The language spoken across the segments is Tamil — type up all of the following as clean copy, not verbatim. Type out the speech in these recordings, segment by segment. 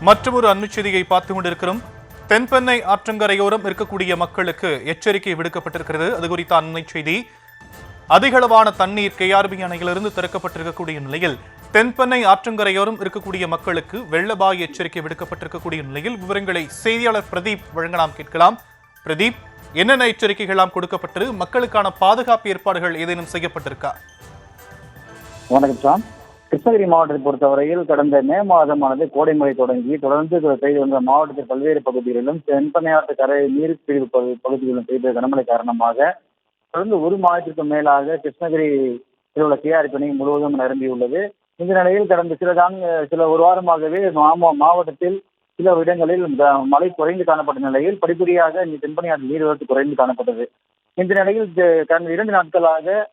மற்றொரு அண்மைச் செய்தியை பார்த்துக் கொண்டிருக்கிறோம். தென்பெண்ணை ஆற்றங்கரையோரம் இருக்கக்கூடிய மக்களுக்கு எச்சரிக்கை விடுக்கப்பட்டிருக்கிறது. அது குறித்த அண்மைச் செய்தி. அதிகளவான தண்ணீர் கேஆர்பி அணையிலிருந்து திறக்கப்பட்டிருக்கக்கூடிய நிலையில் தென்பெண்ணை ஆற்றங்கரையோரம் இருக்கக்கூடிய மக்களுக்கு வெள்ளபாய் எச்சரிக்கை விடுக்கப்பட்டிருக்கக்கூடிய நிலையில் விவரங்களை செய்தியாளர் பிரதீப் வழங்கலாம் கேட்கலாம். பிரதீப், என்னென்ன எச்சரிக்கைகளாம் கொடுக்கப்பட்டு மக்களுக்கான பாதுகாப்பு ஏற்பாடுகள் ஏதேனும் செய்யப்பட்டிருக்கா? வணக்கம் சாம். கிருஷ்ணகிரி மாவட்டத்தை பொறுத்தவரையில் கடந்த மே மாதமானது கோடைமழை தொடங்கி தொடர்ந்து பெய்து வந்த மாவட்டத்தின் பல்வேறு பகுதிகளிலும் தென்பெண்ணையாற்று கரை நீர்பிரிவு பகுதிகளிலும் பெய்த கனமழை காரணமாக தொடர்ந்து ஒரு மாதத்திற்கு மேலாக கிருஷ்ணகிரியில் உள்ள கேஆர்பி அணை முழுவதும் நிரம்பியுள்ளது. இந்த நிலையில் கடந்த சில ஒரு வாரமாகவே மாவட்டத்தில் சில இடங்களில் மழை குறைந்து காணப்பட்ட நிலையில் படிப்படியாக தென்பெண்ணையாற்று நீர்வரத்து குறைந்து காணப்பட்டது. இந்த நிலையில் கடந்த 2 நாட்களாக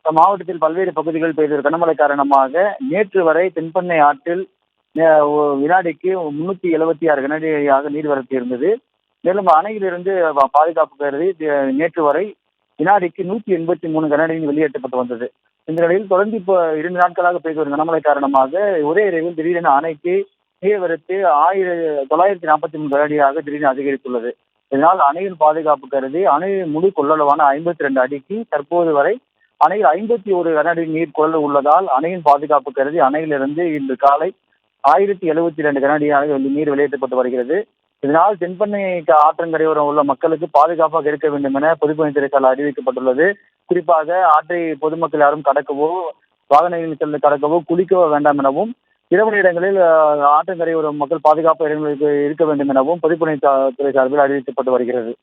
மாவட்டத்தில் பல்வேறு பகுதிகள் பெய்த கனமழை காரணமாக நேற்று வரை தென்பெண்ணை ஆற்றில் வினாடிக்கு 376 கனஅடியாக நீர்வரத்து இருந்தது. மேலும் அணையிலிருந்து பாதுகாப்பு கருதி நேற்று வரை வினாடிக்கு 183 கனஅடி வெளியேற்றப்பட்டு வந்தது. இந்த நிலையில் தொடர்ந்து இப்போ 2 நாட்களாக பெய்து வரும் கனமழை காரணமாக ஒரே இரவில் திடீரென அணைக்கு நீர்வரத்து 1943 கனஅடியாக திடீரென அதிகரித்துள்ளது. இதனால் அணையின் பாதுகாப்பு கருதி அணை முழு கொள்ளளவான 52 அடிக்கு தற்போது வரை அணையில் 51 கனஅடி நீர் கொள்ளளவு உள்ளதால் அணையின் பாதுகாப்பு கருதி அணையிலிருந்து இன்று காலை 1072 கனஅடியாக நீர் வெளியேற்றப்பட்டு வருகிறது. இதனால் தென்பெண்ணை ஆற்றங்கரையோரம் உள்ள மக்களுக்கு பாதுகாப்பாக இருக்க வேண்டும் என பொதுப்பணித்துறையால் அறிவிக்கப்பட்டுள்ளது. குறிப்பாக ஆற்றை பொதுமக்கள் யாரும் கடக்கவோ வாகனங்களில் சென்று கடக்கவோ குளிக்கவோ வேண்டாம் எனவும் இரவு நேரங்களில் ஆற்றங்கரையோரம் மக்கள் பாதுகாப்பு இடங்களுக்கு இருக்க வேண்டும் எனவும் பொதுப்பணித்துறை சார்பில் அறிவிக்கப்பட்டு வருகிறது.